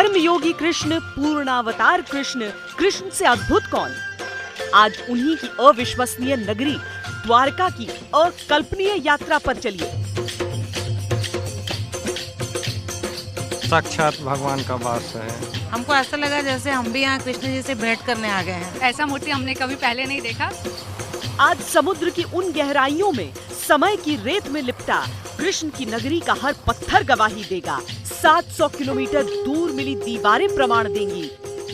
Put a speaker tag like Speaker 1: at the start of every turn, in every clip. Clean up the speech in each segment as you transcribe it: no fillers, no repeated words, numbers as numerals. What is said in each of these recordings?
Speaker 1: कर्मयोगी कृष्ण, पूर्णावतार कृष्ण, कृष्ण से अद्भुत कौन? आज उन्हीं की अविश्वसनीय नगरी द्वारका की अकल्पनीय यात्रा पर चलिए।
Speaker 2: साक्षात भगवान का वास है।
Speaker 3: हमको ऐसा लगा जैसे हम भी यहाँ कृष्ण जी से भेंट करने आ गए हैं।
Speaker 4: ऐसा मूर्ति हमने कभी पहले नहीं देखा।
Speaker 1: आज समुद्र की उन गहराइयों में समय की रेत में लिपटा कृष्ण की नगरी का हर पत्थर गवाही देगा। 700 किलोमीटर दूर मिली दीवारें प्रमाण देंगी।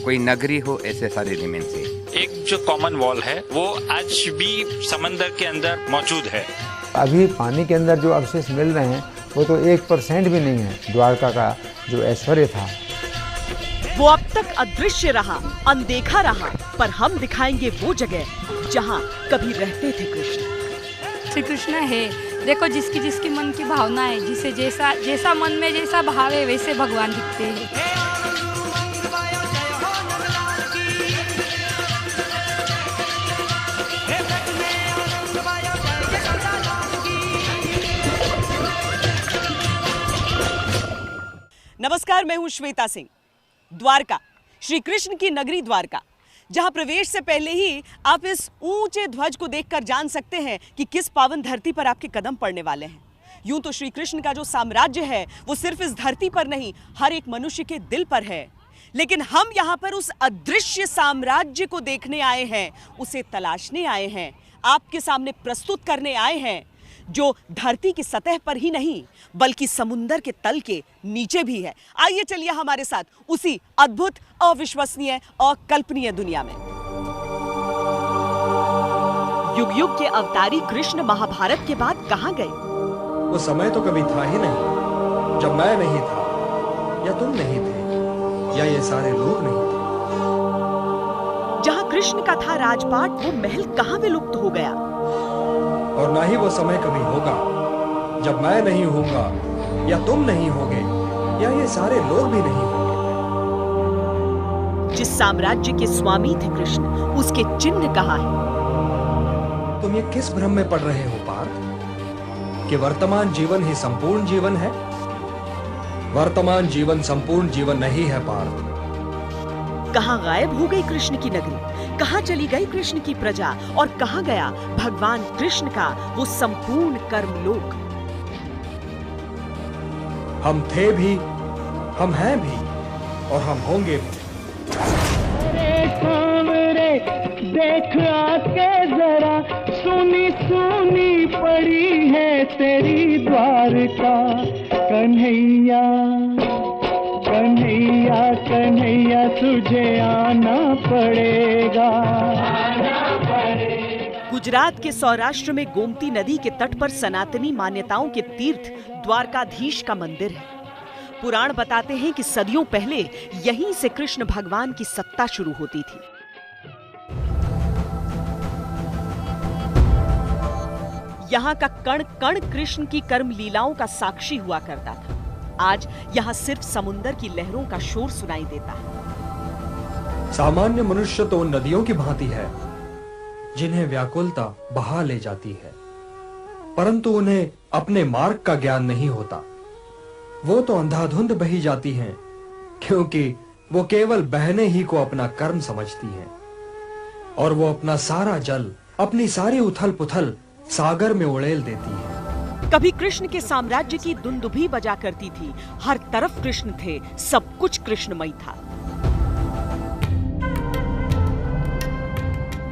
Speaker 5: कोई नगरी हो ऐसे सारे एलिमेंट से।
Speaker 6: एक जो कॉमन वॉल है वो आज भी समंदर के अंदर मौजूद है।
Speaker 7: अभी पानी के अंदर जो अवशेष मिल रहे हैं वो तो 1% भी नहीं है द्वारका का जो ऐश्वर्य था।
Speaker 1: वो अब तक अदृश्य रहा, अनदेखा रहा, पर हम दिखाएंगे वो जगह जहाँ कभी रहते थे कृष्ण।
Speaker 4: श्री कृष्ण है, देखो जिसकी जिसकी मन की भावना है, जिसे जैसा जैसा मन में जैसा भाव है वैसे भगवान दिखते हैं।
Speaker 1: नमस्कार, मैं हूं श्वेता सिंह। द्वारका, श्री कृष्ण की नगरी द्वारका, जहां प्रवेश से पहले ही आप इस ऊंचे ध्वज को देखकर जान सकते हैं कि किस पावन धरती पर आपके कदम पड़ने वाले हैं। यूं तो श्री कृष्ण का जो साम्राज्य है वो सिर्फ इस धरती पर नहीं, हर एक मनुष्य के दिल पर है। लेकिन हम यहाँ पर उस अदृश्य साम्राज्य को देखने आए हैं, उसे तलाशने आए हैं, आपके सामने प्रस्तुत करने आए हैं, जो धरती की सतह पर ही नहीं बल्कि समुंदर के तल के नीचे भी है। आइए चलिए हमारे साथ उसी अद्भुत, अविश्वसनीय, अकल्पनीय दुनिया में। युग युग के अवतारी कृष्ण महाभारत के बाद कहां गए?
Speaker 8: वो समय तो कभी था ही नहीं जब मैं नहीं था, या तुम नहीं थे, या ये सारे लोग नहीं थे।
Speaker 1: जहां कृष्ण का था राजपाट, वो महल कहां विलुप्त हो गया?
Speaker 8: और ना ही वो समय कभी होगा जब मैं नहीं होऊंगा, या तुम नहीं होगे, या ये सारे लोग भी नहीं होंगे।
Speaker 1: जिस साम्राज्य के स्वामी थे कृष्ण, उसके चिन्ह कहाँ है?
Speaker 8: तुम ये किस भ्रम में पड़ रहे हो पार्थ कि वर्तमान जीवन ही संपूर्ण जीवन है? वर्तमान जीवन संपूर्ण जीवन नहीं है पार्थ।
Speaker 1: कहाँ गायब हो गई कृष्ण की नगरी? कहाँ चली गई कृष्ण की प्रजा? और कहाँ गया भगवान कृष्ण का वो संपूर्ण कर्मलोक?
Speaker 8: हम थे भी, हम हैं भी, और हम होंगे भी।
Speaker 9: देख आके जरा, सुनी सुनी पड़ी है तेरी द्वारका। कन्हैया कन्हैया कन्हैया तुझे आना पड़ेगा।
Speaker 1: गुजरात के सौराष्ट्र में गोमती नदी के तट पर सनातनी मान्यताओं के तीर्थ द्वारकाधीश का मंदिर है। पुराण बताते हैं कि सदियों पहले यहीं से कृष्ण भगवान की सत्ता शुरू होती थी। यहाँ का कण कण कृष्ण की कर्म लीलाओं का साक्षी हुआ करता था। आज यहाँ सिर्फ समुंदर की लहरों का शोर सुनाई देता है।
Speaker 8: सामान्य मनुष्य तो नदियों की भांति है जिन्हें व्याकुलता बहा ले जाती है, परंतु उन्हें अपने मार्ग का ज्ञान नहीं होता। वो तो अंधाधुंध बही जाती हैं, क्योंकि वो केवल बहने ही को अपना कर्म समझती हैं, और वो अपना सारा जल, अपनी सारी उथल पुथल सागर में उड़ेल देती है।
Speaker 1: कभी कृष्ण के साम्राज्य की दुंदुभी बजा करती थी। हर तरफ कृष्ण थे, सब कुछ कृष्णमय था।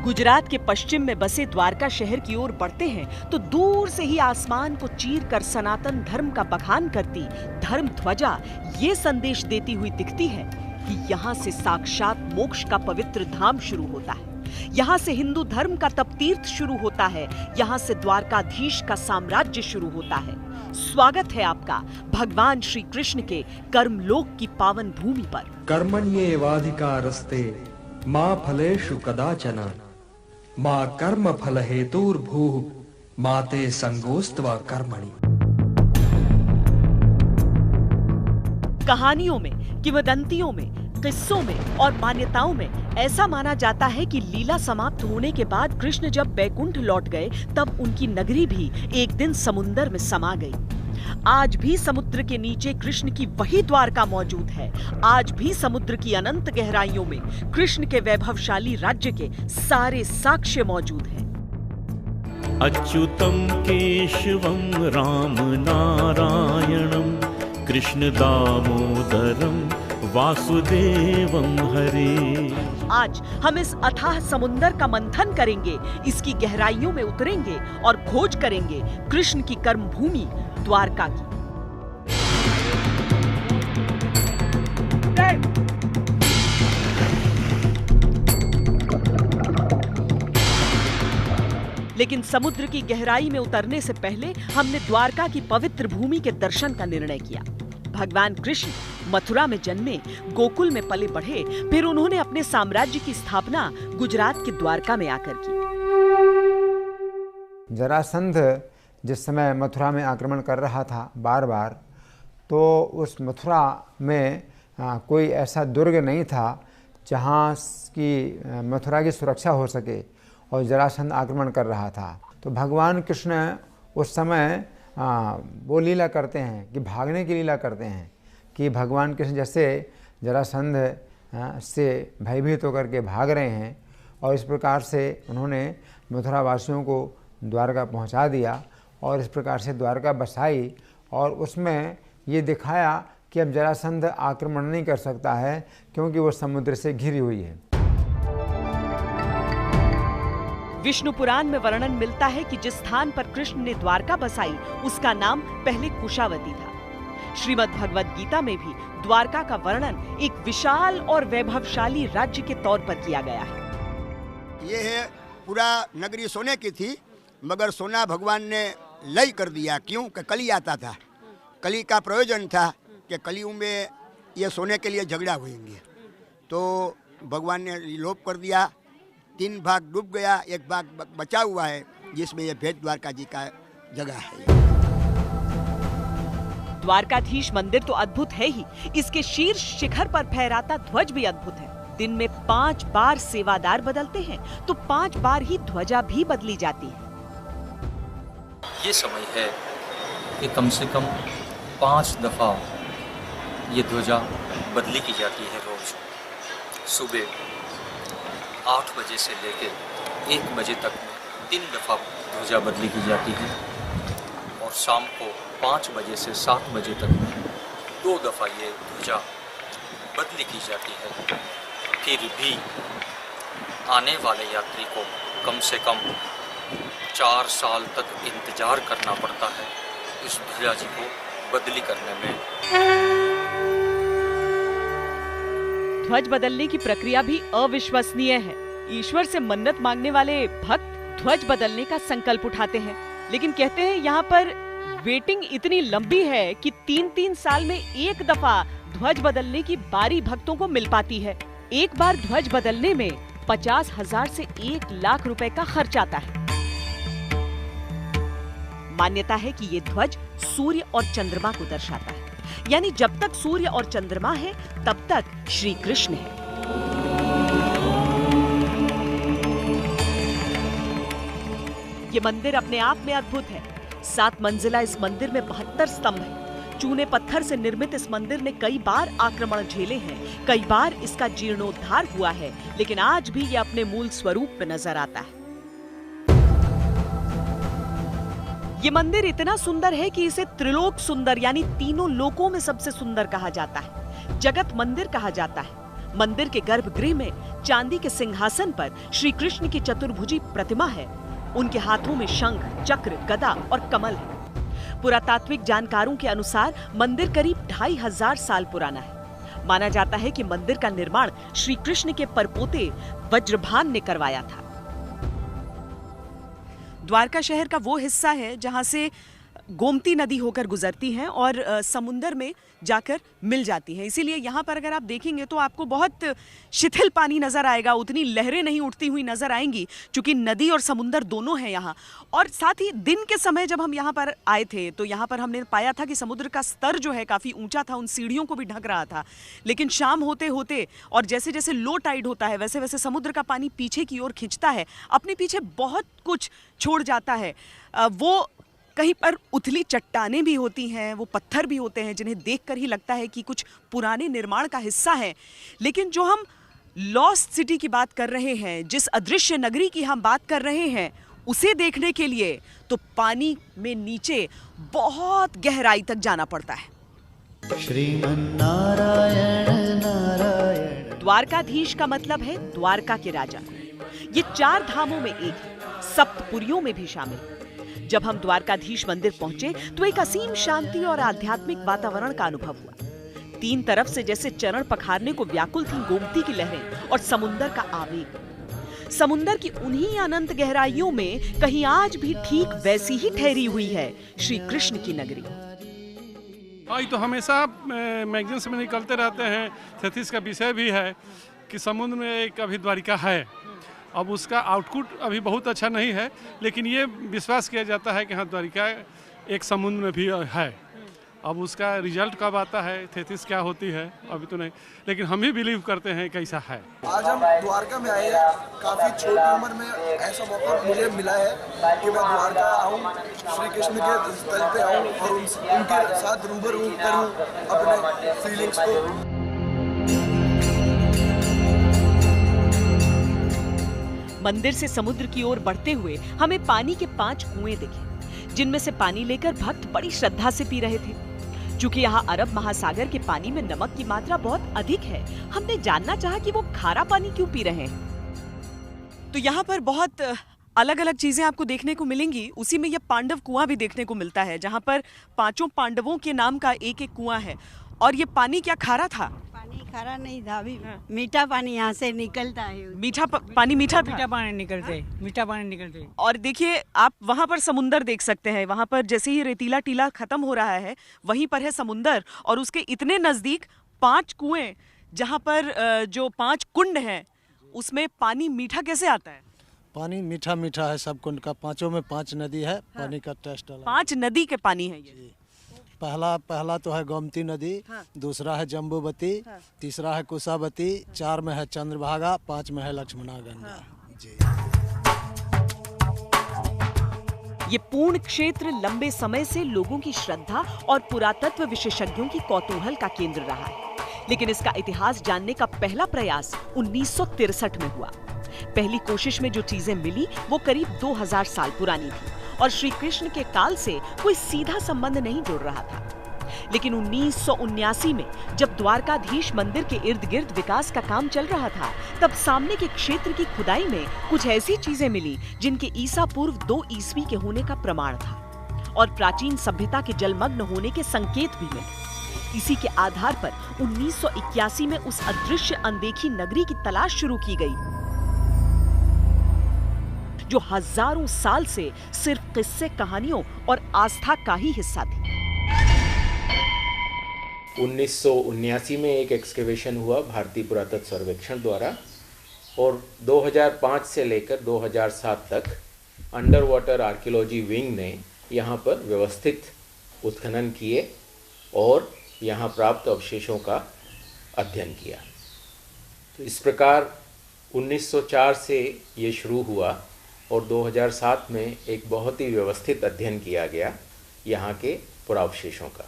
Speaker 1: गुजरात के पश्चिम में बसे द्वारका शहर की ओर बढ़ते हैं तो दूर से ही आसमान को चीरकर सनातन धर्म का बखान करती धर्म ध्वजा ये संदेश देती हुई दिखती है कि यहाँ से साक्षात मोक्ष का पवित्र धाम शुरू होता है। यहाँ से हिंदू धर्म का तपतीर्थ शुरू होता है। यहाँ से द्वारकाधीश का साम्राज्य शुरू होता है। स्वागत है आपका भगवान श्री कृष्ण के कर्मलोक की पावन भूमि पर।
Speaker 8: कर्मण्येवाधिकारस्ते मा फलेषु कदाचन, मा कर्म फल हेतुर्भूः माते संगोस्त्वा कर्मणि।
Speaker 1: कहानियों में, किंवदंतियों में, किस्सों में और मान्यताओं में ऐसा माना जाता है कि लीला समाप्त होने के बाद कृष्ण जब बैकुंठ लौट गए तब उनकी नगरी भी एक दिन समुंदर में समा गई। आज भी समुद्र के नीचे कृष्ण की वही द्वारका मौजूद है। आज भी समुद्र की अनंत गहराइयों में कृष्ण के वैभवशाली राज्य के सारे साक्ष्य मौजूद हैं।
Speaker 9: अच्युतम केशवम राम नारायणम कृष्ण दामोदरम वासुदेवम हरे।
Speaker 1: आज हम इस अथाह समुंदर का मंथन करेंगे, इसकी गहराइयों में उतरेंगे और खोज करेंगे कृष्ण की कर्मभूमि द्वारका की। लेकिन समुद्र की गहराई में उतरने से पहले हमने द्वारका की पवित्र भूमि के दर्शन का निर्णय किया। भगवान कृष्ण मथुरा में जन्मे, गोकुल में पले बढ़े, फिर उन्होंने अपने साम्राज्य की स्थापना गुजरात के द्वारका में आकर की।
Speaker 7: जरासंध जिस समय मथुरा में आक्रमण कर रहा था बार बार, तो उस मथुरा में कोई ऐसा दुर्ग नहीं था जहाँ की मथुरा की सुरक्षा हो सके, और जरासंध आक्रमण कर रहा था। तो भगवान कृष्ण उस समय वो लीला करते हैं कि भागने की लीला करते हैं कि भगवान कृष्ण जैसे जरासंध से भयभीत होकर के भाग रहे हैं, और इस प्रकार से उन्होंने मथुरा वासियों को द्वारका पहुंचा दिया और इस प्रकार से द्वारका बसाई। और उसमें ये दिखाया कि अब जरासंध आक्रमण नहीं कर सकता है क्योंकि वो समुद्र से घिरी हुई है।
Speaker 1: विष्णु पुराण में वर्णन मिलता है कि जिस स्थान पर कृष्ण ने द्वारका बसाई उसका नाम पहले कुशावती था। श्रीमद् भगवद गीता में भी द्वारका का वर्णन एक विशाल और वैभवशाली राज्य के तौर पर किया गया है।
Speaker 10: ये है पूरा नगरी सोने की थी, मगर सोना भगवान ने लय कर दिया। क्यों? कि कली आता था, कली का प्रयोजन था कि कलियुग में ये सोने के लिए झगड़ा होंगे, तो भगवान ने लोप कर दिया। 3 भाग डूब गया, 1 भाग बचा हुआ है, जिसमें ये भेद द्वारका जी का जगह है।
Speaker 1: द्वारकाधीश मंदिर तो अद्भुत है ही, इसके शीर्ष शिखर पर फहराता ध्वज भी अद्भुत है। दिन में 5 बार सेवादार बदलते हैं तो 5 बार ही ध्वजा भी बदली जाती है।
Speaker 11: ये समय है कि कम से कम 5 दफा ये ध्वजा बदली की जाती है रोज। सुबह 8 बजे से लेकर 1 बजे तक 3 दफा ध्वजा बदली की जाती है, और शाम को 5 बजे से 7 बजे तक 2 दफा ये ध्वजा बदली की जाती है। फिर भी आने वाले यात्री को कम से कम 4 साल तक इंतजार करना पड़ता है इस ध्वजा जी को बदली करने में।
Speaker 1: ध्वज बदलने की प्रक्रिया भी अविश्वसनीय है। ईश्वर से मन्नत मांगने वाले भक्त ध्वज बदलने का संकल्प उठाते हैं, लेकिन कहते हैं यहाँ पर वेटिंग इतनी लंबी है कि 3-3 साल में 1 दफा ध्वज बदलने की बारी भक्तों को मिल पाती है। एक बार ध्वज बदलने में 50,000 से 1 लाख रुपए का खर्च आता है। मान्यता है कि ये ध्वज सूर्य और चंद्रमा को दर्शाता है, यानी जब तक सूर्य और चंद्रमा है तब तक श्री कृष्ण है। ये मंदिर अपने आप में अद्भुत है। 7 मंजिला इस मंदिर में 72 स्तंभ है। चूने पत्थर से निर्मित इस मंदिर ने कई बार आक्रमण झेले हैं, कई बार इसका जीर्णोद्धार हुआ है, लेकिन आज भी ये अपने मूल स्वरूप में नजर आता है। ये मंदिर इतना सुंदर है कि इसे त्रिलोक सुंदर यानी तीनों लोकों में सबसे सुंदर कहा जाता है। जगत मंदिर कहा जाता है। मंदिर के गर्भगृह में चांदी के सिंहासन पर श्री कृष्ण की चतुर्भुजी प्रतिमा है। उनके हाथों में शंख, चक्र, गदा और कमल है। पुरातात्विक जानकारों के अनुसार मंदिर करीब 2500 साल पुराना है। माना जाता है कि मंदिर का निर्माण श्री कृष्ण के परपोते वज्रभान ने करवाया था। द्वारका शहर का वो हिस्सा है जहां से गोमती नदी होकर गुजरती हैं और समुंदर में जाकर मिल जाती हैं। इसीलिए यहाँ पर अगर आप देखेंगे तो आपको बहुत शिथिल पानी नज़र आएगा, उतनी लहरें नहीं उठती हुई नज़र आएंगी, क्योंकि नदी और समुंदर दोनों हैं यहाँ। और साथ ही दिन के समय जब हम यहाँ पर आए थे तो यहाँ पर हमने पाया था कि समुद्र का स्तर जो है काफ़ी ऊंचा था, उन सीढ़ियों को भी ढक रहा था। लेकिन शाम होते होते और जैसे जैसे लो टाइड होता है वैसे वैसे समुद्र का पानी पीछे की ओर खिंचता है, अपने पीछे बहुत कुछ छोड़ जाता है। वो कहीं पर उथली चट्टानें भी होती हैं, वो पत्थर भी होते हैं जिन्हें देखकर ही लगता है कि कुछ पुराने निर्माण का हिस्सा है। लेकिन जो हम लॉस्ट सिटी की बात कर रहे हैं, जिस अदृश्य नगरी की हम बात कर रहे हैं, उसे देखने के लिए तो पानी में नीचे बहुत गहराई तक जाना पड़ता है।
Speaker 12: श्रीमन्नारायण नारायण।
Speaker 1: द्वारकाधीश का मतलब है द्वारका के राजा। ये 4 धामों में एक है, सप्तपुरियों में भी शामिल। जब हम द्वारकाधीश मंदिर पहुंचे तो एक असीम शांति और आध्यात्मिक वातावरण का अनुभव हुआ। 3 तरफ से जैसे चरण पखारने को व्याकुल थी गोमती की लहरें और समुंदर का आवेग। समुंदर की उन्हीं अनंत गहराइयों में कहीं आज भी ठीक वैसी ही ठहरी हुई है श्री कृष्ण की नगरी।
Speaker 2: ये तो हमेशा मैगजीन्स में निकलते रहते हैं। थेथिस का विषय भी है कि समुद्र में एक अभी द्वारिका है। अब उसका आउटपुट अभी बहुत अच्छा नहीं है, लेकिन ये विश्वास किया जाता है कि हाँ, द्वारिका एक समुद्र में भी है। अब उसका रिजल्ट कब आता है, थेथिस क्या होती है, अभी तो नहीं, लेकिन हम भी बिलीव करते हैं कैसा है।
Speaker 13: आज हम द्वारका में आए हैं। काफ़ी छोटी उम्र में ऐसा मौका मुझे मिला है कि मैं द्वारका आऊँ, श्री कृष्ण के स्थल पे आऊँ और उनके साथ रूबरू करूँ अपने फीलिंग्स को।
Speaker 1: मंदिर से समुद्र की ओर बढ़ते हुए हमें पानी के 5 कुएं दिखे, जिनमें से पानी लेकर भक्त बड़ी श्रद्धा से पी रहे थे। चूंकि यहाँ अरब महासागर के पानी में नमक की मात्रा बहुत अधिक है, हमने जानना चाहा कि वो खारा पानी क्यों पी रहे हैं। तो यहाँ पर बहुत अलग अलग चीजें आपको देखने को मिलेंगी। उसी में यह पांडव कुआं भी देखने को मिलता है, जहाँ पर 5 पांडवों के नाम का एक कुआं है। और ये पानी क्या खारा था?
Speaker 14: खारा नहीं था, अभी मीठा पानी यहाँ से निकलता है।
Speaker 1: पानी मीठा
Speaker 14: पानी निकलते।
Speaker 1: और देखिए, आप वहाँ पर समुंदर देख सकते हैं। वहाँ पर जैसे ही रेतीला टीला खत्म हो रहा है, वहीं पर है समुंदर, और उसके इतने नजदीक 5 कुएं, जहाँ पर जो 5 कुंड हैं, उसमें पानी मीठा कैसे आता है?
Speaker 12: पानी मीठा मीठा है सब कुंड का। 5 में 5 नदी है। पानी का टेस्ट अलग।
Speaker 1: 5 नदी के पानी है ये।
Speaker 12: पहला तो है गोमती नदी, दूसरा है जम्बूवती, तीसरा है कुशावती, 4 में है चंद्रभागा, 5 में है लक्ष्मणा गंगा। जी।
Speaker 1: ये पूर्ण क्षेत्र लंबे समय से लोगों की श्रद्धा और पुरातत्व विशेषज्ञों की कौतूहल का केंद्र रहा है। लेकिन इसका इतिहास जानने का पहला प्रयास 1963 में हुआ। पहली कोशिश में जो चीजें मिली वो करीब 2000 साल पुरानी थी और श्री कृष्ण के काल से कोई सीधा संबंध नहीं जुड़ रहा था। लेकिन 1979 में जब द्वारकाधीश मंदिर के इर्द गिर्द विकास का काम चल रहा था, तब सामने के क्षेत्र की खुदाई में कुछ ऐसी चीजें मिली जिनके ईसा पूर्व 2 ईस्वी के होने का प्रमाण था और प्राचीन सभ्यता के जलमग्न होने के संकेत भी मिले। इसी के आधार पर 1981 में उस अदृश्य अनदेखी नगरी की तलाश शुरू की गई, जो हजारों साल से सिर्फ किस्से कहानियों और आस्था का ही हिस्सा थी।
Speaker 15: 1979 में एक एक्सकेवेशन हुआ भारतीय पुरातत्व सर्वेक्षण द्वारा, और 2005 से लेकर 2007 तक अंडर वाटर आर्कियोलॉजी विंग ने यहाँ पर व्यवस्थित उत्खनन किए और यहाँ प्राप्त अवशेषों का अध्ययन किया। तो इस प्रकार 1904 से ये शुरू हुआ और 2007 में एक बहुत ही व्यवस्थित अध्ययन किया गया यहाँ के पुरावशेषों का।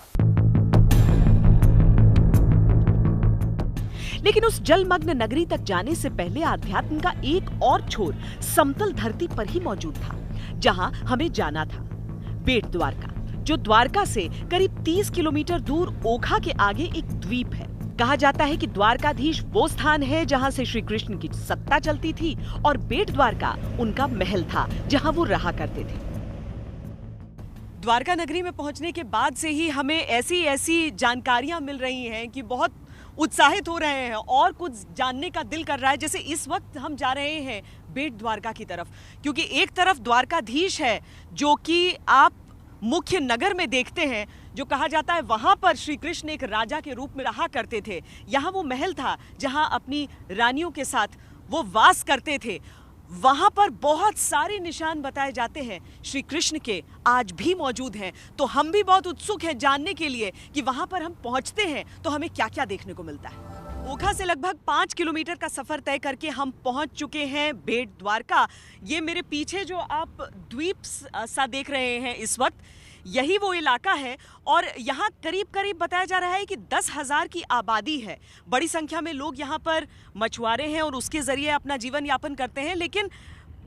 Speaker 1: लेकिन उस जलमग्न नगरी तक जाने से पहले आध्यात्म का एक और छोर समतल धरती पर ही मौजूद था, जहां हमें जाना था। बेट द्वारका, जो द्वारका से करीब 30 किलोमीटर दूर ओखा के आगे एक द्वीप है। कहा जाता है कि द्वारकाधीश वो स्थान है जहां से श्री कृष्ण की सत्ता चलती थी और बेट द्वारका उनका महल था जहां वो रहा करते थे। द्वारका नगरी में पहुंचने के बाद से ही हमें ऐसी जानकारियां मिल रही हैं कि बहुत उत्साहित हो रहे हैं और कुछ जानने का दिल कर रहा है। जैसे इस वक्त हम जा रहे हैं बेट द्वारका की तरफ, क्योंकि एक तरफ द्वारकाधीश है जो कि आप मुख्य नगर में देखते हैं, जो कहा जाता है वहां पर श्री कृष्ण एक राजा के रूप में रहा करते थे। यहाँ वो महल था जहां अपनी रानियों के साथ वो वास करते थे। वहां पर बहुत सारे निशान बताए जाते हैं श्री कृष्ण के, आज भी मौजूद हैं। तो हम भी बहुत उत्सुक हैं जानने के लिए कि वहां पर हम पहुंचते हैं तो हमें क्या क्या देखने को मिलता है। ओखा से लगभग 5 किलोमीटर का सफर तय करके हम पहुंच चुके हैं बेट द्वारका। ये मेरे पीछे जो आप द्वीप सा देख रहे हैं इस वक्त, यही वो इलाका है और यहाँ करीब करीब बताया जा रहा है कि 10,000 की आबादी है। बड़ी संख्या में लोग यहाँ पर मछुआरे हैं और उसके जरिए अपना जीवन यापन करते हैं, लेकिन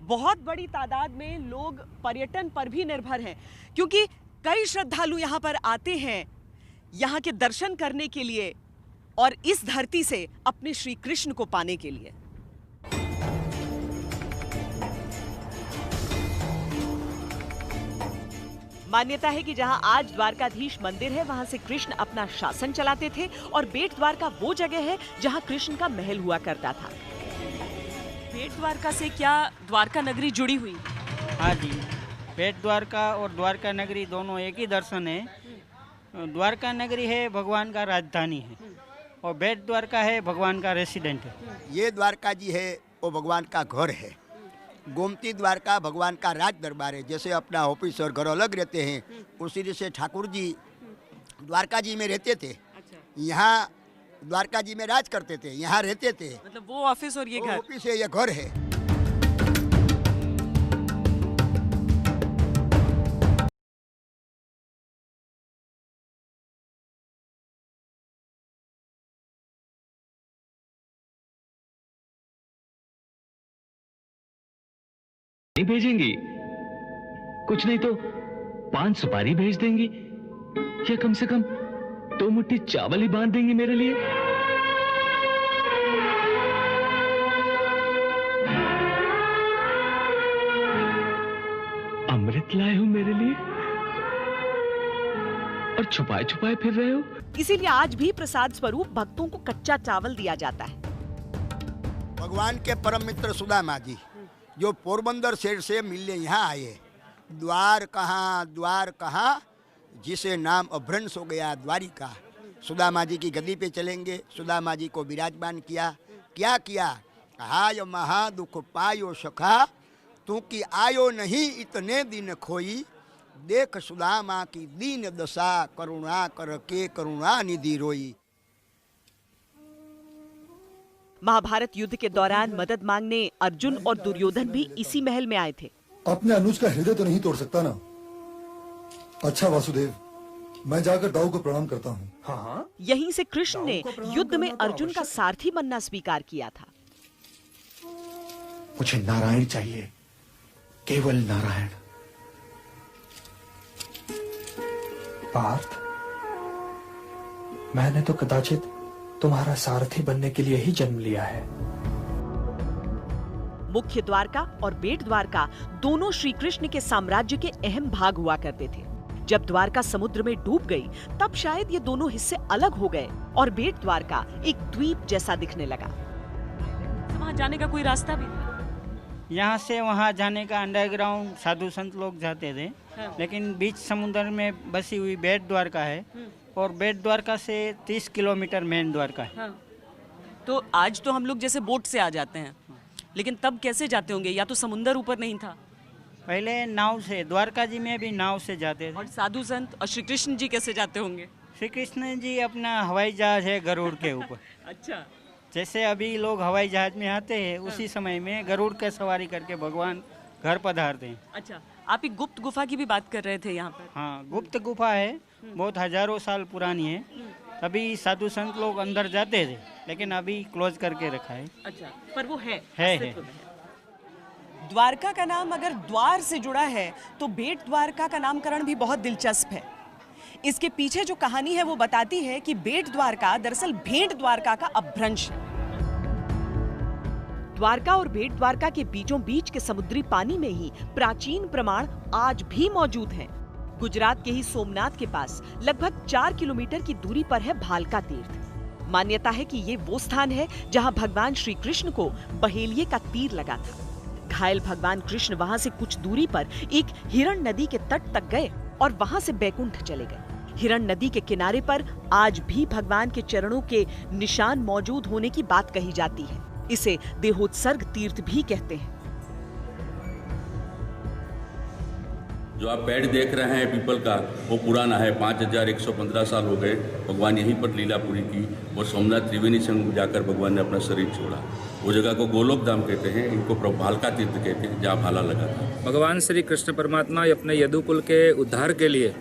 Speaker 1: बहुत बड़ी तादाद में लोग पर्यटन पर भी निर्भर हैं, क्योंकि कई श्रद्धालु यहाँ पर आते हैं यहाँ के दर्शन करने के लिए और इस धरती से अपने श्री कृष्ण को पाने के लिए। मान्यता है कि जहां आज द्वारकाधीश मंदिर है, वहां से कृष्ण अपना शासन चलाते थे और बेट द्वारका वो जगह है जहां कृष्ण का महल हुआ करता था। बेट द्वारका से क्या द्वारका नगरी जुड़ी हुई?
Speaker 16: हाँ जी, बेट द्वारका और द्वारका नगरी दोनों एक ही दर्शन है। द्वारका नगरी है भगवान का राजधानी है और बेट द्वारका है भगवान का रेसिडेंट है।
Speaker 10: ये द्वारका जी है वो भगवान का घर है। गोमती द्वारका भगवान का राज दरबार है। जैसे अपना ऑफिस और घर अलग रहते हैं, उसी तरह से ठाकुर जी द्वारका जी में रहते थे। यहाँ द्वारका जी में राज करते थे, यहाँ रहते थे।
Speaker 1: मतलब वो ऑफिस और ये घर?
Speaker 10: ऑफिस है, ये घर है।
Speaker 17: नहीं भेजेंगी, कुछ नहीं तो 5 सुपारी भेज देंगी, या कम से कम 2 मुट्ठी चावल ही बांध देंगी मेरे लिए। अमृत लाए हो मेरे लिए और छुपाए छुपाए फिर रहे हो।
Speaker 1: इसीलिए आज भी प्रसाद स्वरूप भक्तों को कच्चा चावल दिया जाता है।
Speaker 10: भगवान के परम मित्र सुदामा जी जो पोरबंदर शहर से मिलने यहाँ आए। द्वार कहाँ जिसे नाम अभ्रंश हो गया द्वारिका। सुदामा जी की गद्दी पे चलेंगे। सुदामा जी को विराजमान किया। क्या किया? हाय महा दुख पायो सखा, तू की आयो नहीं इतने दिन खोई, देख सुदामा की दीन दशा, करुणा कर के करुणा निधि रोई।
Speaker 1: महाभारत युद्ध के दौरान मदद मांगने अर्जुन और दुर्योधन भी इसी महल में आए थे।
Speaker 18: अपने अनुज का हृदय तो नहीं तोड़ सकता ना। अच्छा वासुदेव, मैं जाकर दाऊ को प्रणाम करता हूँ। हाँ।
Speaker 1: यहीं से कृष्ण ने युद्ध में अर्जुन का सारथी बनना स्वीकार किया था।
Speaker 18: मुझे नारायण चाहिए, केवल नारायण।
Speaker 8: पार्थ, मैंने तो कदाचित तुम्हारा सारथी बनने के लिए ही जन्म लिया है।
Speaker 1: मुख्य द्वारका और बेट द्वारका दोनों श्री कृष्ण के साम्राज्य के अहम भाग हुआ करते थे। जब द्वारका समुद्र में डूब गई, तब शायद ये दोनों हिस्से अलग हो गए और बेट द्वारका एक द्वीप जैसा दिखने लगा। वहाँ जाने का कोई रास्ता भी था?
Speaker 16: यहाँ से वहाँ जाने का अंडरग्राउंड साधु संत लोग जाते थे। हाँ। लेकिन बीच समुद्र में बसी हुई बेट द्वारका है और बेट द्वारका से 30 किलोमीटर मेन द्वारका है।
Speaker 1: हाँ। तो आज तो हम लोग जैसे बोट से आ जाते हैं, लेकिन तब कैसे जाते होंगे? या तो समुद्र ऊपर नहीं था?
Speaker 16: पहले नाव से, द्वारका जी में भी नाव से जाते थे।
Speaker 1: और साधु संत और श्री कृष्ण जी कैसे जाते होंगे?
Speaker 16: श्री कृष्ण जी अपना हवाई जहाज है गरुड़ के ऊपर।
Speaker 1: अच्छा।
Speaker 16: जैसे अभी लोग हवाई जहाज में आते हैं, उसी समय में गरुड़ के सवारी करके भगवान घर पधारते हैं।
Speaker 1: अच्छा, आप एक गुप्त गुफा की भी बात कर रहे थे यहाँ पर?
Speaker 16: हाँ, गुप्त गुफा है, बहुत हजारों साल पुरानी है। अभी साधु संत लोग अंदर जाते थे, लेकिन अभी क्लोज करके रखा है।
Speaker 1: अच्छा, पर वो है। द्वारका का नाम अगर द्वार से जुड़ा है, तो बेट द्वारका का नामकरण भी बहुत दिलचस्प है। इसके पीछे जो कहानी है वो बताती है कि बेट द्वारका दरअसल भेंट द्वारका का अपभ्रंश है। द्वारका और बेट द्वारका के बीचों बीच के समुद्री पानी में ही प्राचीन प्रमाण आज भी मौजूद हैं। गुजरात के ही सोमनाथ के पास लगभग 4 किलोमीटर की दूरी पर है भालका तीर्थ। मान्यता है कि ये वो स्थान है जहां भगवान श्री कृष्ण को बहेलिये का तीर लगा था। घायल भगवान कृष्ण वहां से कुछ दूरी पर एक हिरण नदी के तट तक गए और वहां से बैकुंठ चले गए। हिरण नदी के किनारे पर आज भी भगवान के चरणों के निशान मौजूद होने की बात कही जाती है। इसे देहोत्सर्ग तीर्थ भी कहते हैं।
Speaker 19: जो आप पेड़ देख रहे हैं पीपल का, वो पुराना है, 5115 साल हो गए। भगवान यहीं पर लीला पूरी की और सोमनाथ त्रिवेणी संग जाकर भगवान ने अपना शरीर छोड़ा। वो जगह को गोलोक धाम कहते हैं, इनको भालका तीर्थ कहते हैं, जहाँ भाला लगा था।
Speaker 20: भगवान श्री कृष्ण परमात्मा अपने यदुकुल के उद्धार के लिए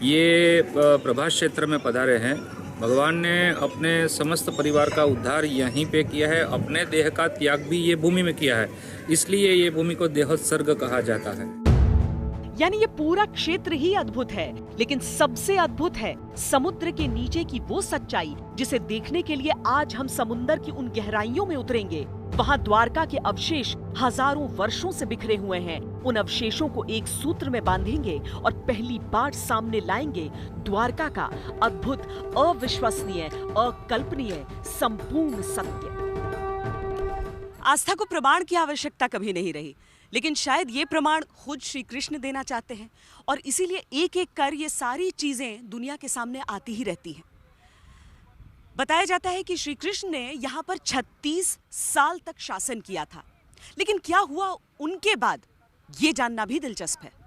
Speaker 20: ये प्रभास क्षेत्र में पधारे हैं। भगवान ने अपने समस्त परिवार का उद्धार यहीं पे किया है, अपने देह का त्याग भी ये भूमि में किया है, इसलिए ये भूमि को देहोत्सर्ग कहा जाता है।
Speaker 1: यानी ये पूरा क्षेत्र ही अद्भुत है, लेकिन सबसे अद्भुत है समुद्र के नीचे की वो सच्चाई जिसे देखने के लिए आज हम समुद्र की उन गहराइयों में उतरेंगे। वहाँ द्वारका के अवशेष हजारों वर्षों से बिखरे हुए हैं। उन अवशेषों को एक सूत्र में बांधेंगे और पहली बार सामने लाएंगे द्वारका का अद्भुत, अविश्वसनीय, अकल्पनीय, संपूर्ण सत्य। आस्था को प्रमाण की आवश्यकता कभी नहीं रही, लेकिन शायद ये प्रमाण खुद श्री कृष्ण देना चाहते हैं और इसीलिए एक एक कर ये सारी चीजें दुनिया के सामने आती ही रहती हैं। बताया जाता है कि श्री कृष्ण ने यहाँ पर 36 साल तक शासन किया था, लेकिन क्या हुआ उनके बाद, ये जानना भी दिलचस्प है।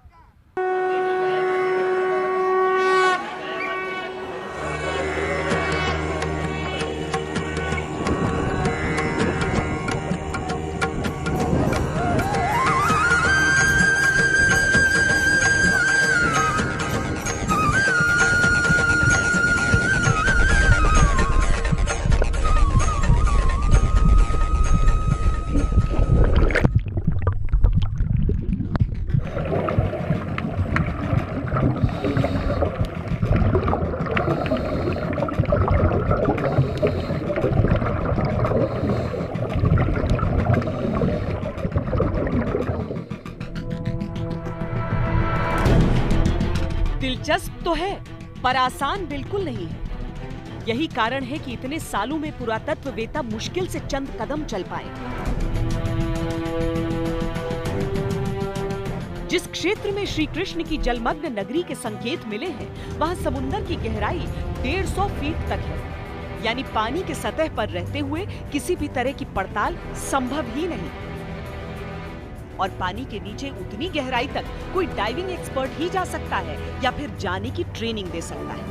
Speaker 1: दिलचस्प तो है, पर आसान बिल्कुल नहीं है। यही कारण है कि इतने सालों में पुरातत्ववेत्ता मुश्किल से चंद कदम चल पाए। जिस क्षेत्र में श्री कृष्ण की जलमग्न नगरी के संकेत मिले हैं, वहां समुद्र की गहराई 150 फीट तक है, यानी पानी के सतह पर रहते हुए किसी भी तरह की पड़ताल संभव ही नहीं। और पानी के नीचे उतनी गहराई तक कोई डाइविंग एक्सपर्ट ही जा सकता है या फिर जाने की ट्रेनिंग दे सकता है।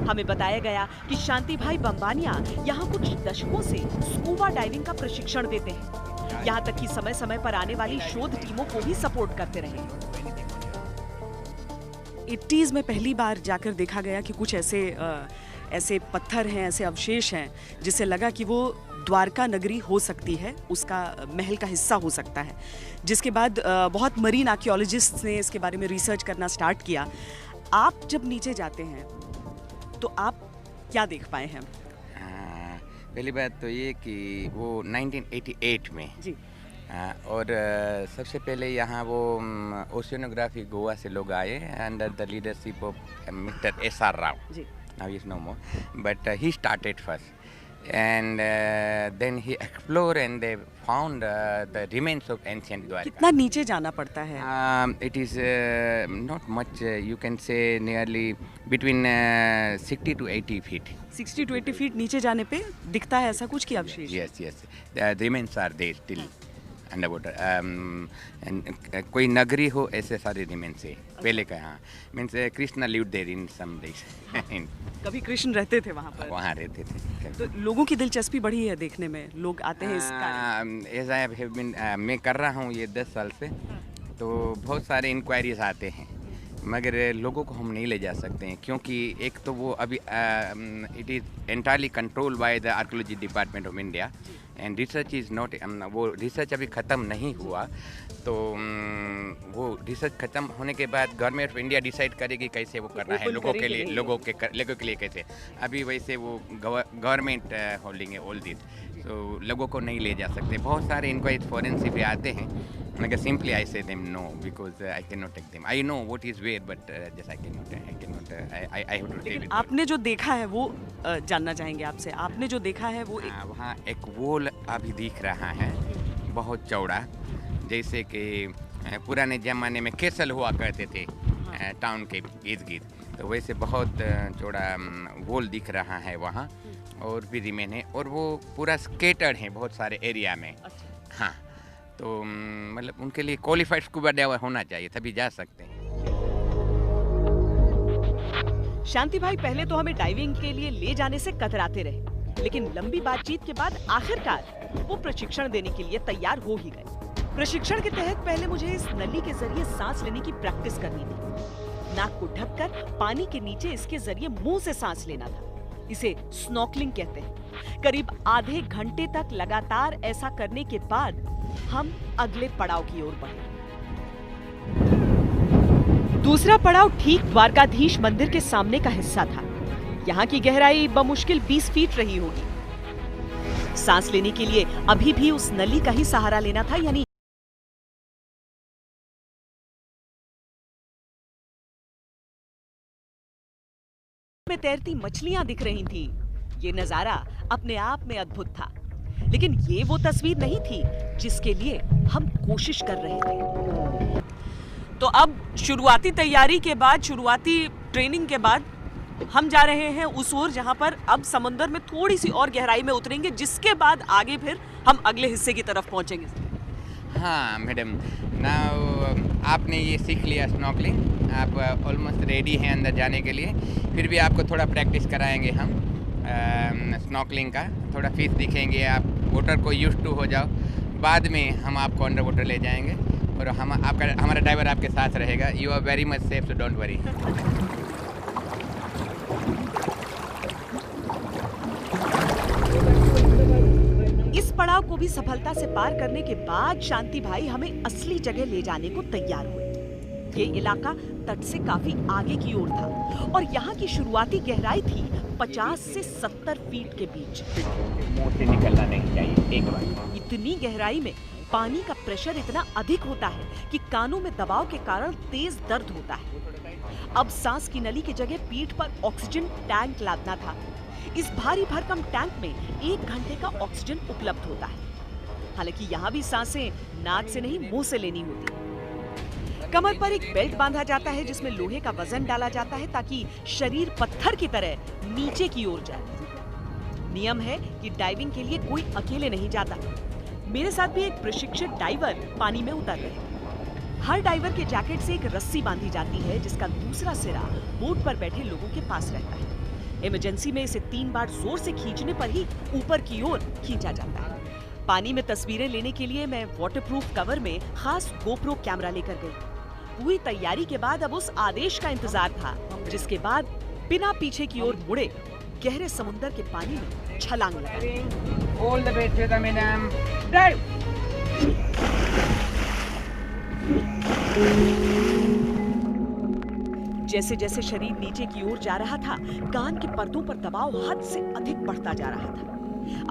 Speaker 1: हमें बताया गया कि शांति भाई बम्बानिया यहाँ कुछ दशकों से स्कूबा डाइविंग का प्रशिक्षण देते हैं। यहाँ तक कि समय समय पर आने वाली शोध टीमों को भी सपोर्ट करते रहे। 80s में पहली बार जाकर देखा गया कि कुछ ऐसे पत्थर हैं, ऐसे अवशेष हैं जिससे लगा कि वो द्वारका नगरी हो सकती है, उसका महल का हिस्सा हो सकता है। जिसके बाद बहुत मरीन आर्कियोलॉजिस्ट्स ने इसके बारे में रिसर्च करना स्टार्ट किया। आप जब नीचे जाते हैं तो आप क्या देख पाए हैं?
Speaker 5: पहली बात तो ये कि वो 1988 में जी और सबसे पहले यहाँ वो ओशियोनोग्राफी गोवा से लोग आए under the leadership of mister SR Rao. Now he is no more, but he started first and then he explored and they found the remains of ancient Dwarka.
Speaker 1: कितना नीचे जाना पड़ता है?
Speaker 5: It is not much, you can say nearly between 60 to 80 feet.
Speaker 1: 60 to 80 feet नीचे जाने पे दिखता है ऐसा कुछ की अवशेष?
Speaker 5: Yes, yes. The remains are there still underwater. कोई नगरी हो ऐसे सारे remains है पहले का। हाँ, means Krishna lived there in some days.
Speaker 1: कभी कृष्ण रहते थे वहाँ पर?
Speaker 5: वहाँ रहते थे।
Speaker 1: तो लोगों की दिलचस्पी बढ़ी है देखने में, लोग आते हैं इस
Speaker 5: As I have been, मैं कर रहा हूँ ये 10 साल से, तो बहुत सारे इंक्वायरीज आते हैं, मगर लोगों को हम नहीं ले जा सकते हैं क्योंकि एक तो वो अभी it is entirely control by the archaeology department of India and research is not, वो रिसर्च अभी ख़त्म नहीं हुआ। तो वो रिसर्च ख़त्म होने के बाद गवर्नमेंट ऑफ इंडिया डिसाइड करेगी कैसे वो करना है लोगों के लिए कैसे। अभी वैसे वो गवर्नमेंट होल्डिंग है ऑल दिस, तो लोगों को नहीं ले जा सकते। बहुत सारे इंक्वायरी फॉरेंसिक पे आते हैं, मगर simply I say them no because I can not take them. I know what is where but just I can not I have to take it.
Speaker 1: आपने जो देखा है वो जानना चाहेंगे आपसे। आपने जो देखा है वो
Speaker 5: वहाँ एक वॉल अभी दिख रहा है बहुत चौड़ा, जैसे कि पुराने ज़माने में कैसल हुआ करते थे टाउन के इर्द गिर्द, तो वैसे बहुत चौड़ा वॉल दिख रहा है वहाँ, और भी रिमेन है, और वो पूरा स्केटर्ड है बहुत सारे एरिया में। हाँ, तो मतलब उनके लिए क्वालिफाइड स्कूबा डाइवर होना चाहिए, तभी जा सकते हैं।
Speaker 1: शांति भाई पहले तो हमें डाइविंग के लिए ले जाने से कतराते रहे, लेकिन लंबी बातचीत के बाद आखिरकार वो प्रशिक्षण देने के लिए तैयार हो ही गए। प्रशिक्षण के तहत पहले मुझे इस नली के जरिए सांस लेने की प्रैक्टिस करनी थी। नाक को ढककर पानी के नीचे इसके जरिए मुंह से सांस लेना था। इसे स्नॉर्कलिंग कहते हैं। करीब आधे घंटे तक लगातार ऐसा करने के बाद हम अगले पड़ाव की ओर बढ़े। दूसरा पड़ाव ठीक द्वारकाधीश मंदिर के सामने का हिस्सा था। यहाँ की गहराई बमुश्किल 20 फीट रही होगी। सांस लेने के लिए अभी भी उस नली का ही सहारा लेना था, यानी में तैरती मछलियां दिख रही थी। ये नजारा अपने आप में अद्भुत था, लेकिन ये वो तस्वीर नहीं थी जिसके लिए हम कोशिश कर रहे थे। तो अब शुरुआती तैयारी के बाद, शुरुआती ट्रेनिंग के बाद हम जा रहे हैं उस ओर जहां पर अब समुद्र में थोड़ी सी और गहराई में उतरेंगे, जिसके बाद आगे फिर हम अगले हिस्से की तरफ पहुंचेंगे।
Speaker 5: हाँ मैडम, नाउ आपने ये सीख लिया स्नॉर्कलिंग, आप ऑलमोस्ट रेडी हैं अंदर जाने के लिए। फिर भी आपको थोड़ा प्रैक्टिस कराएंगे हम स्नॉर्कलिंग का, थोड़ा फीस दिखेंगे, आप वाटर को यूज टू हो जाओ। बाद में हम आपको अंडर वाटर ले जाएंगे और हमारा ड्राइवर आपके साथ रहेगा। You are very much safe, so don't worry.
Speaker 1: इस पड़ाव को भी सफलता से पार करने के बाद शांति भाई हमें असली जगह ले जाने को तैयार हुए। ये इलाका तट से काफी आगे की ओर था और यहाँ की शुरुआती गहराई थी 50 से 70 फीट के बीच।
Speaker 5: मुंह से निकलना नहीं चाहिए एक बार।
Speaker 1: इतनी गहराई में पानी का प्रेशर इतना अधिक होता है कि कानों में दबाव के कारण तेज दर्द होता है। अब सांस की नली की जगह पीठ पर ऑक्सीजन टैंक लादना था। इस भारी भरकम टैंक में 1 घंटे का ऑक्सीजन उपलब्ध होता है। हालांकि यहाँ भी सांसें नाक से नहीं, मुंह से लेनी होती है। कमर पर एक बेल्ट बांधा जाता है जिसमें लोहे का वजन डाला जाता है ताकि शरीर पत्थर की तरह नीचे की ओर जाए। नियम है कि डाइविंग के लिए कोई अकेले नहीं जाता। मेरे साथ भी एक प्रशिक्षित डाइवर पानी में उतर रहे हैं। हर डाइवर के जैकेट से एक रस्सी बांधी जाती है जिसका दूसरा सिरा बोट पर बैठे लोगों के पास रहता है। इमरजेंसी में इसे 3 बार जोर से खींचने पर ही ऊपर की ओर खींचा जाता है। पानी में तस्वीरें लेने के लिए मैं वाटरप्रूफ कवर में खास गोप्रो कैमरा लेकर गई। पूरी तैयारी के बाद अब उस आदेश का इंतजार था जिसके बाद बिना पीछे की ओर मुड़े गहरे समुद्र के पानी में छलांग लगाई।
Speaker 5: All the way to the minimum. Dive.
Speaker 1: जैसे जैसे शरीर नीचे की ओर जा रहा था, कान के पर्दों पर दबाव हद से अधिक बढ़ता जा रहा था।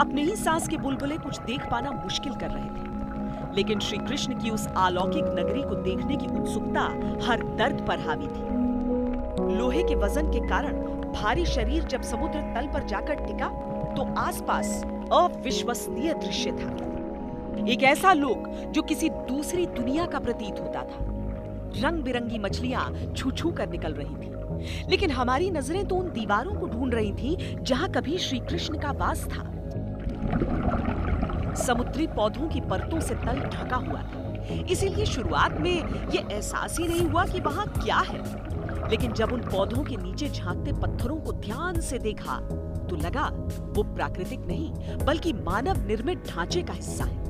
Speaker 1: अपने ही सांस के बुलबुले कुछ देख पाना मुश्किल कर रहे थे, लेकिन श्री कृष्ण की उस अलौकिक नगरी को देखने की उत्सुकता हर दर्द पर हावी थी। लोहे के वजन के कारण भारी शरीर जब समुद्र तल पर जाकर टिका तो आसपास अविश्वसनीय दृश्य था। एक ऐसा लोक जो किसी दूसरी दुनिया का प्रतीत होता था। रंग बिरंगी मछलियां छू छू कर निकल रही थी, लेकिन हमारी नजरें तो उन दीवारों को ढूंढ रही थी जहां कभी श्री कृष्ण का वास था। समुद्री पौधों की परतों से तल ढका हुआ था, इसीलिए शुरुआत में ये एहसास ही नहीं हुआ कि वहां क्या है। लेकिन जब उन पौधों के नीचे झांकते पत्थरों को ध्यान से देखा तो लगा वो प्राकृतिक नहीं बल्कि मानव निर्मित ढांचे का हिस्सा है।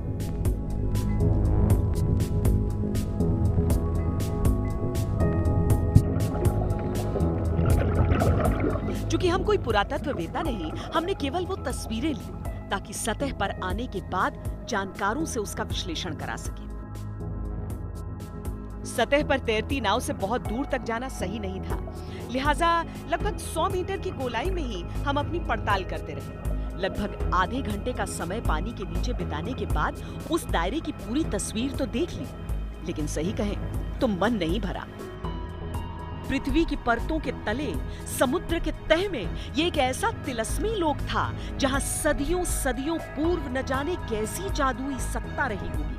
Speaker 1: चूंकि हम कोई पुरातत्ववेत्ता नहीं, हमने केवल वो तस्वीरें ली ताकि सतह पर आने के बाद जानकारों से उसका विश्लेषण करा सके। सतह पर तैरती नाव से बहुत दूर तक जाना सही नहीं था, लिहाजा लगभग 100 मीटर की गोलाई में ही हम अपनी पड़ताल करते रहे। लगभग आधे घंटे का समय पानी के नीचे बिताने के बाद उस दायरे की पूरी तस्वीर तो देख ली, लेकिन सही कहें तो मन नहीं भरा। पृथ्वी की परतों के तले समुद्र के तह में ये एक ऐसा तिलस्मी लोक था जहां सदियों सदियों पूर्व न जाने कैसी जादुई सत्ता रही होगी।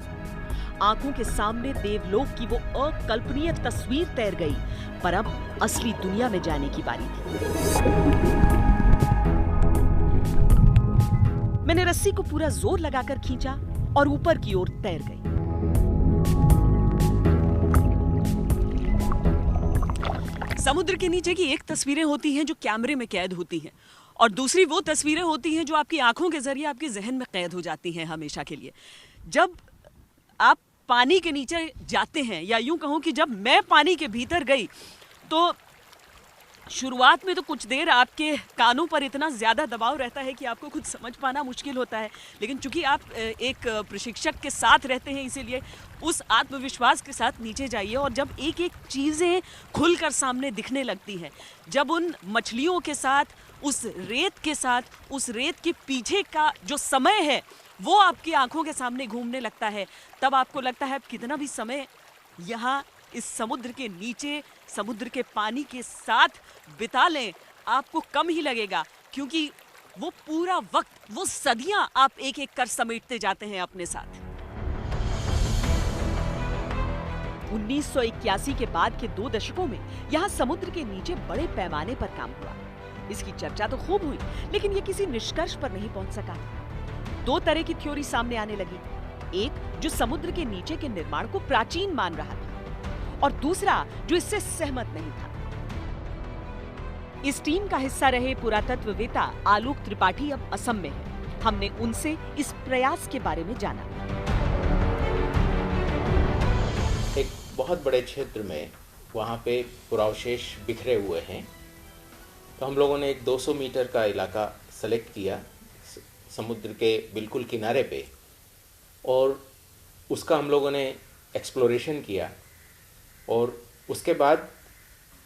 Speaker 1: आंखों के सामने देवलोक की वो अकल्पनीय तस्वीर तैर गई, पर अब असली दुनिया में जाने की बारी थी। मैंने रस्सी को पूरा जोर लगाकर खींचा और ऊपर की ओर तैर गई। समुद्र के नीचे की एक तस्वीरें होती हैं जो कैमरे में कैद होती हैं, और दूसरी वो तस्वीरें होती हैं जो आपकी आंखों के जरिए आपके जहन में कैद हो जाती हैं हमेशा के लिए। जब आप पानी के नीचे जाते हैं, या यूं कहूं कि जब मैं पानी के भीतर गई, तो शुरुआत में तो कुछ देर आपके कानों पर इतना ज़्यादा दबाव रहता है कि आपको खुद समझ पाना मुश्किल होता है, लेकिन चूंकि आप एक प्रशिक्षक के साथ रहते हैं, इसीलिए उस आत्मविश्वास के साथ नीचे जाइए। और जब एक एक चीज़ें खुलकर सामने दिखने लगती हैं, जब उन मछलियों के साथ, उस रेत के साथ, उस रेत के पीछे का जो समय है वो आपकी आंखों के सामने घूमने लगता है, तब आपको लगता है कितना भी समय यहाँ इस समुद्र के नीचे, समुद्र के पानी के साथ बिता लें, आपको कम ही लगेगा, क्योंकि वो पूरा वक्त, वो सदियां आप एक एक कर समेटते जाते हैं अपने साथ। 1981 के बाद के 2 दशकों में यहाँ समुद्र के नीचे बड़े पैमाने पर काम हुआ। इसकी चर्चा तो खूब हुई, लेकिन ये किसी निष्कर्ष पर नहीं पहुंच सका। 2 तरह की थ्योरी सामने आने लगी, एक जो समुद्र के नीचे के निर्माण को प्राचीन मान रहा था, और दूसरा जो इससे सहमत नहीं था। इस टीम का हिस्सा रहे पुरातत्ववेत्ता आलोक त्रिपाठी अब असम में है। हमने उनसे इस प्रयास के बारे में जाना।
Speaker 15: एक बहुत बड़े क्षेत्र में वहाँ पे पुरावशेष बिखरे हुए हैं, तो हम लोगों ने एक 200 मीटर का इलाका सेलेक्ट किया समुद्र के बिल्कुल किनारे पे, और उसका हम लोगों ने एक्सप्लोरेशन किया। और उसके बाद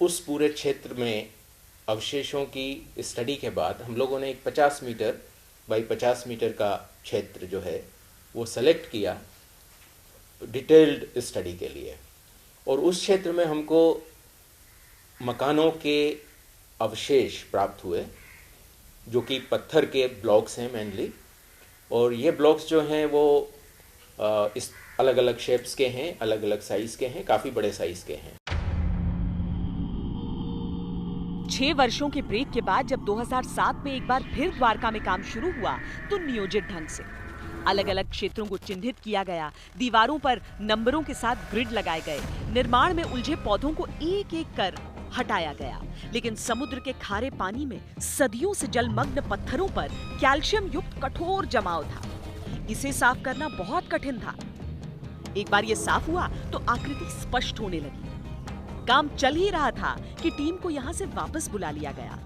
Speaker 15: उस पूरे क्षेत्र में अवशेषों की स्टडी के बाद हम लोगों ने एक 50 मीटर बाई 50 मीटर का क्षेत्र जो है वो सेलेक्ट किया डिटेल्ड स्टडी के लिए। और उस क्षेत्र में हमको मकानों के अवशेष प्राप्त हुए, जो कि पत्थर के ब्लॉक्स हैं मेनली, और ये ब्लॉक्स जो हैं वो इस अलग अलग शेप्स के हैं, अलग अलग साइज के हैं, काफी बड़े साइज के हैं।
Speaker 1: 6 वर्षों के ब्रेक के बाद जब 2007 में एक बार फिर द्वारका में काम शुरू हुआ, तो नियोजित ढंग से अलग अलग क्षेत्रों को चिन्हित किया गया, दीवारों पर नंबरों के साथ ग्रिड लगाए गए, निर्माण में उलझे पौधों को एक एक कर हटाया गया। लेकिन समुद्र के खारे पानी में सदियों से जलमग्न पत्थरों पर कैल्शियम युक्त कठोर जमाव था। इसे साफ करना बहुत कठिन था। एक बार ये साफ हुआ तो आकृति स्पष्ट होने लगी। काम चल ही रहा था कि टीम को यहाँ से वापस बुला लिया गया,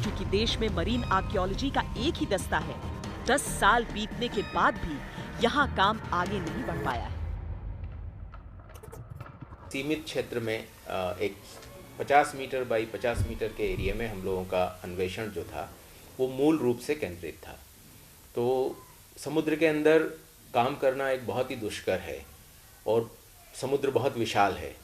Speaker 1: क्योंकि देश में मरीन आर्कियोलॉजी का एक ही दस्ता है। 10 साल बीतने के बाद भी यहाँ काम आगे नहीं बढ़ पाया है।
Speaker 15: सीमित क्षेत्र में एक 50 मीटर बाई 50 मीटर के एरिया में हम लोगों का अन्वेषण जो था वो मूल रूप से केंद्रित था। तो समुद्र के अंदर काम करना एक बहुत ही दुष्कर है, और समुद्र बहुत विशाल है,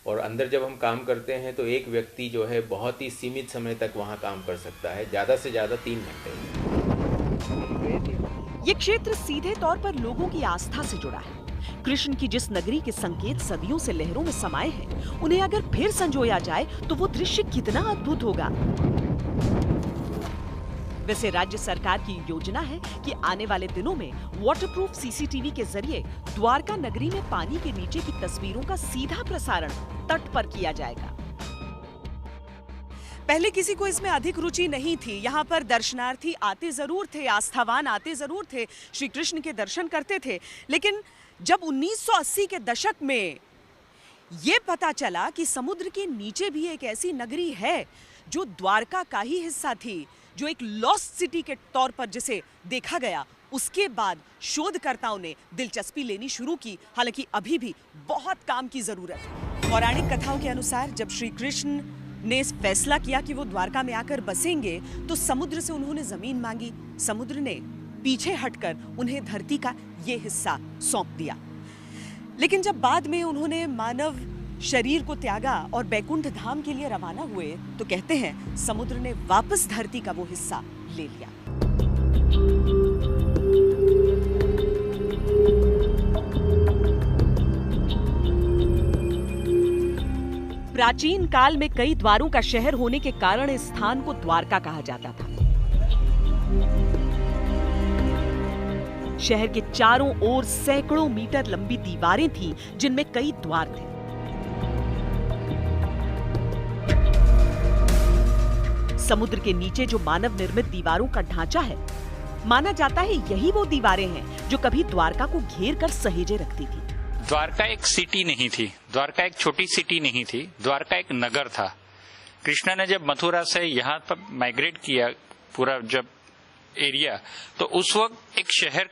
Speaker 15: और अंदर जब हम काम करते हैं तो एक व्यक्ति जो है बहुत ही सीमित समय तक वहाँ काम कर सकता है, ज़्यादा से ज़्यादा 3 घंटे।
Speaker 1: ये क्षेत्र सीधे तौर पर लोगों की आस्था से जुड़ा है। कृष्ण की जिस नगरी के संकेत सदियों से लहरों में समाये हैं, उन्हें अगर फिर संजोया जाए तो वो दृश्य कितना अद्भुत होगा। वैसे राज्य सरकार की योजना है कि आने वाले दिनों में वाटरप्रूफ सीसीटीवी के जरिए द्वारका नगरी में पानी के नीचे की तस्वीरों का सीधा प्रसारण तट पर किया जाएगा। पहले किसी को इसमें अधिक रुचि नहीं थी। यहाँ पर दर्शनार्थी आते जरूर थे, आस्थावान आते जरूर थे, श्री कृष्ण के दर्शन करते थे। लेकिन जब 1980 के दशक में ये पता चला कि समुद्र के नीचे भी एक ऐसी नगरी है जो द्वारका का ही हिस्सा थी, जो एक लॉस्ट सिटी के तौर पर जिसे देखा गया, उसके बाद शोधकर्ताओं ने दिलचस्पी लेनी शुरू की। हालांकि अभी भी बहुत काम की जरूरत है। पौराणिक कथाओं के अनुसार जब श्री कृष्ण ने फैसला किया कि वो द्वारका में आकर बसेंगे, तो समुद्र से उन्होंने जमीन मांगी। समुद्र ने पीछे हटकर उन्हें धरती का ये हिस्सा सौंप दिया। लेकिन जब बाद में उन्होंने मानव शरीर को त्यागा और बैकुंठ धाम के लिए रवाना हुए, तो कहते हैं समुद्र ने वापस धरती का वो हिस्सा ले लिया। प्राचीन काल में कई द्वारों का शहर होने के कारण इस स्थान को द्वारका कहा जाता था। शहर के चारों ओर सैकड़ों मीटर लंबी दीवारें थीं, जिनमें कई द्वार थे। समुद्र के नीचे जो मानव निर्मित दीवारों का ढांचा है, माना जाता है यही वो दीवारें हैं जो कभी द्वारका को घेर कर सहेजे रखती थी।
Speaker 6: द्वारका एक सिटी नहीं थी, द्वारका एक छोटी सिटी नहीं थी, द्वारका एक नगर था। कृष्ण ने जब मथुरा से यहाँ पर माइग्रेट किया, पूरा जब एरिया, तो उस वक्त एक शहर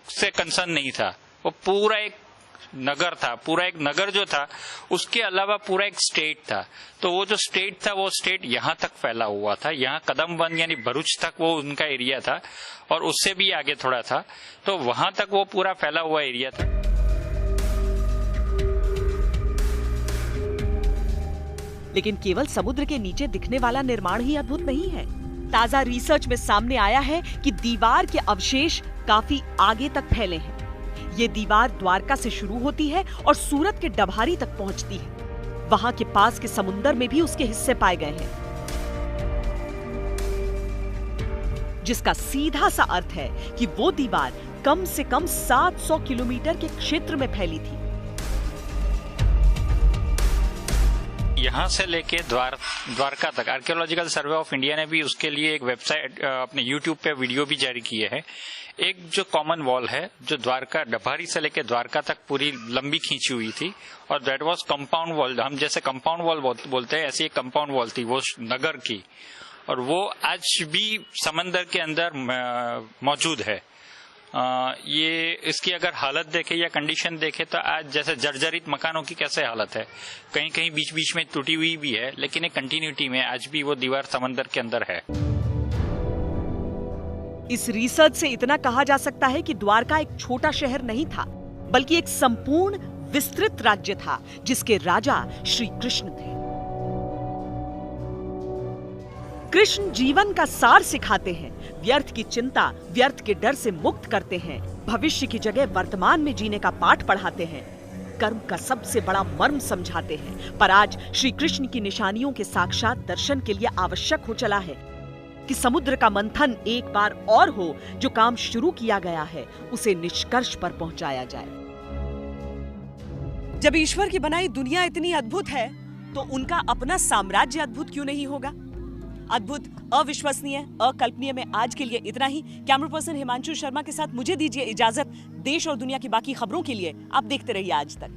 Speaker 6: से कंसर्न नहीं था, वो पूरा एक नगर था। पूरा एक नगर जो था, उसके अलावा पूरा एक स्टेट था। तो वो जो स्टेट था, वो स्टेट यहाँ तक फैला हुआ था। यहाँ कदमबंद यानी भरूच तक वो उनका एरिया था, और उससे भी आगे थोड़ा था, तो वहां तक वो पूरा फैला हुआ एरिया था।
Speaker 1: लेकिन केवल समुद्र के नीचे दिखने वाला निर्माण ही अद्भुत नहीं है। ताजा रिसर्च में सामने आया है कि दीवार के अवशेष काफी आगे तक फैले हैं। ये दीवार द्वारका से शुरू होती है और सूरत के डभारी तक पहुंचती है। वहां के पास के समुंदर में भी उसके हिस्से पाए गए हैं, जिसका सीधा सा अर्थ है कि वो दीवार कम से कम 700 किलोमीटर के क्षेत्र में फैली थी।
Speaker 6: यहाँ से लेके द्वारका तक आर्कियोलॉजिकल सर्वे ऑफ इंडिया ने भी उसके लिए एक वेबसाइट अपने यूट्यूब पे वीडियो भी जारी किए हैं। एक जो कॉमन वॉल है, जो द्वारका डभारी से लेके द्वारका तक पूरी लंबी खींची हुई थी, और दैट वाज कंपाउंड वॉल। हम जैसे कंपाउंड वॉल बोलते हैं, ऐसी एक कंपाउंड वॉल थी वो नगर की, और वो आज भी समंदर के अंदर मौजूद है। ये इसकी अगर हालत देखे या कंडीशन देखे तो आज जैसे जर्जरित मकानों की कैसे हालत है, कहीं कहीं बीच बीच में टूटी हुई भी है, लेकिन एक कंटिन्यूटी में आज भी वो दीवार समंदर के अंदर है।
Speaker 1: इस रिसर्च से इतना कहा जा सकता है कि द्वारका एक छोटा शहर नहीं था, बल्कि एक संपूर्ण विस्तृत राज्य था, जिसके राजा श्री कृष्ण थे। कृष्ण जीवन का सार सिखाते हैं, व्यर्थ की चिंता, व्यर्थ के डर से मुक्त करते हैं, भविष्य की जगह वर्तमान में जीने का पाठ पढ़ाते हैं, कर्म का सबसे बड़ा मर्म समझाते हैं। पर आज श्री कृष्ण की निशानियों के साक्षात दर्शन के लिए आवश्यक हो चला है कि समुद्र का मंथन एक बार और हो, जो काम शुरू किया गया है उसे निष्कर्ष पर पहुंचाया जाए। जब ईश्वर की बनाई दुनिया इतनी अद्भुत है, तो उनका अपना साम्राज्य अद्भुत क्यों नहीं होगा? अद्भुत, अविश्वसनीय, अकल्पनीय में आज के लिए इतना ही। कैमरा पर्सन हिमांशु शर्मा के साथ मुझे दीजिए इजाजत। देश और दुनिया की बाकी खबरों के लिए आप देखते रहिए आज तक।